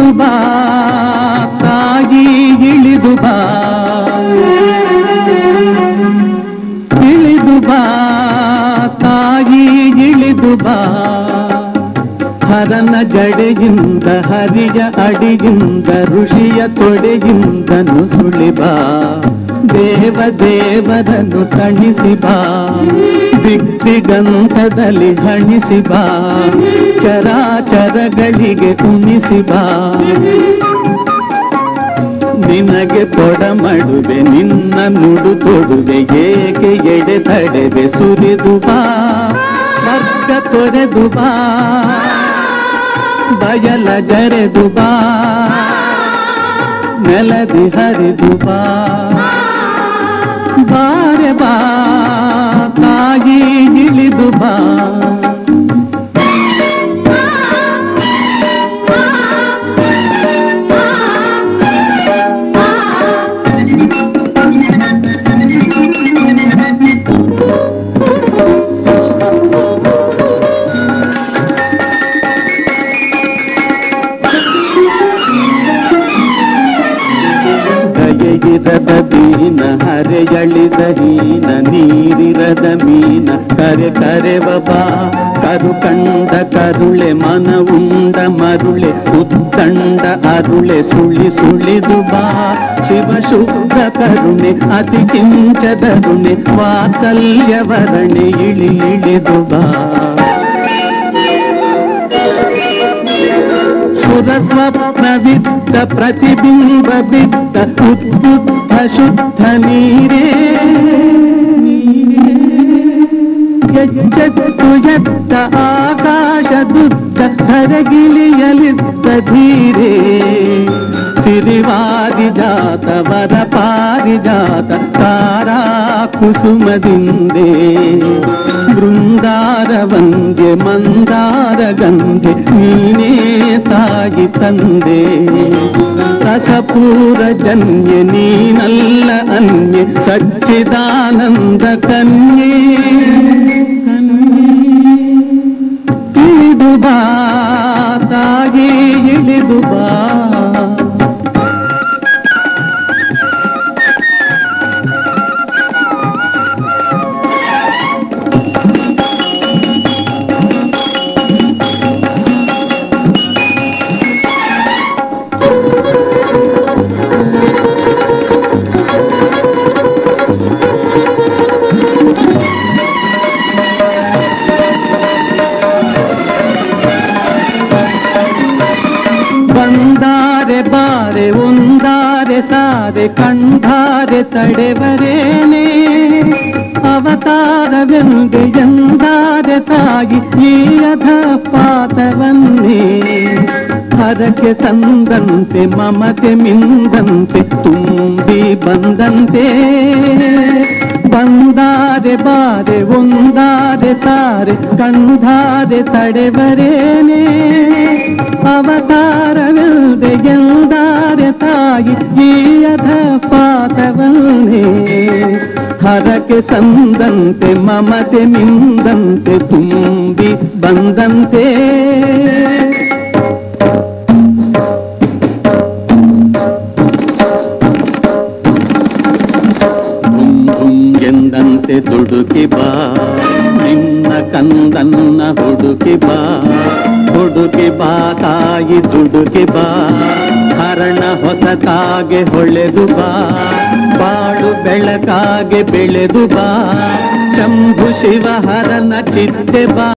ಇಳಿದು ಬಾ ತಾಯಿ ಇಳಿದು ಬಾ, ಇಳಿದು ಬಾ ತಾಯಿ ಇಳಿದು ಬಾ. ಹರನ ಜಡೆಯಿಂದ ಹರಿಯ ಅಡಿಯಿಂದ ಋಷಿಯ ತೊಡೆಯಿಂದ ನುಸುಳಿ ಬಾ. ದೇವ ದೇವರನ್ನು ತಣಿಸಿ ಬಾ, ದಿಗ್ದಿಗಂತದಲ್ಲಿ ಹಣಿಸಿ ಬಾ. ಚರಾಚರಗಳಿಗೆ ಉಣಿಸಿ ಬಾ. ನಿನಗೆ ತೊಡಮಡುವೆ ನಿನ್ನ ನುಡು ತೊಡುವೆ, ಏಕೆ ಎಡೆ ತಡೆವೆ ಸುರಿದು ಬಾ. ಸ್ವರ್ಗ ತೊರೆದು ಬಾ, ಬಯಲ ಜರೆದು ಬಾ, ನೆಲದಿ ಹರಿದು ಬಾ. ಬಾರೆ ಬಾ ತಾಯಿ ಇಳಿದು ಬಾ. ದಯೆಯಿರದ ದೀನ ಹರೆಯಳಿದ ಹೀನ, ನೀರಿರದ ಮೀನ ಕರೆ ಕರೆವ ಬಾ. ಕರು ಕಂಡ ಕರುಳೆ ಮನ ಉಂಡ ಮರುಳೆ, ಉತ್ತಂಡ ಅರುಳೆ ಸುಳಿ ಸುಳಿದು ಬಾ. ಶಿವ ಶುದ್ಧ ಕರುಣೆ ಅತಿ ಕಿಂಚದರುಣೆ, ವಾತ್ಸಲ್ಯವರಣೆ ಇಳಿ ಇಳಿದು ಬಾ. ಸ್ವಪ್ನವಿದ್ದ ಪ್ರತಿಬಿಂಬ ಬಿದ್ದ ಉದ್ಬುದ್ಧ ಶುದ್ಧ ನೀರೇ, ಎಚ್ಚೆತ್ತು ಎದ್ದ ಆಕಾಶದುದ್ದ ಧರಗಿಳಿಯಲಿದ್ದ ಧೀರೇ. ಸಿರಿವಾರಿಜಾತ ವರ ಪಾರಿಜಾತ ತಾರಾ ಕುಸುಮದಿಂದೇ. ಬೃಂದಾರ ವಂದ್ಯೆ ಮಂದಾರ ಗಂಧೆ, ನೀನೇ ತಾಯಿ ತಂದೆ. ರಸಪೂರ ಜನ್ಯೆ ನೀನಲ್ಲ ಅನ್ಯೆ, ಸಚ್ಚಿದಾನಂದ ಕನ್ಯೆ. ಇಳಿದು ಬಾ ತಾಯಿ ಇಳಿದು ಬಾ. ಬಂದಾರೆ ಬಾರೆ ಒಂದಾರೆ ಸಾರೆ ಕಂಧಾರೆ ತಡೆವರೇನೆ. ಅವತಾರವೆಂದೆ ಎಂದಾರೆ ತಾಯಿ ಈ ಅಧ ಪಾತವನ್ನೇ. ಹರಕೆ ಸಂದಂತೆ ಮಮತೆ ಮಿಂದಂತೆ ತುಂಬಿ ಬಂದಂತೆ. ಬಂದಾರೆ ಬಾರೆ ಒಂದಾರೆ ಸಾರೆ ಕಂಧಾರೆ ತಡೆವರೇನೆ. ಅವತಾರವಿಲ್ಲದೆ ಎಂದಾರೆ ತಾಯಿ ಈ ಅಧ ಪಾತವನ್ನೇ. ಹರಕೆ ಸಂದಂತೆ ಮಮತೆ ಮಿಂದಂತೆ ತುಂಬಿ ಬಂದಂತೆ. ಎಂದಂತೆ ದುಡುಕಿ ಬಾ, ನಿನ್ನ ಕಂದನ್ನ ಹುಡುಕಿ ಬಾ. ಹುಡುಕಿ ಬಾ ತಾಯಿ ದುಡುಕಿ ಬಾ. ಹರಣ ಹೊಸತಾಗೆ ಹೊಳೆದು ಬಾ, ಬಾಳು ಬೆಳಕಾಗೆ ಬೆಳೆದು ಬಾ. ಶಂಭು ಶಿವ ಹರನ ಚಿತ್ತೆ ಬಾ.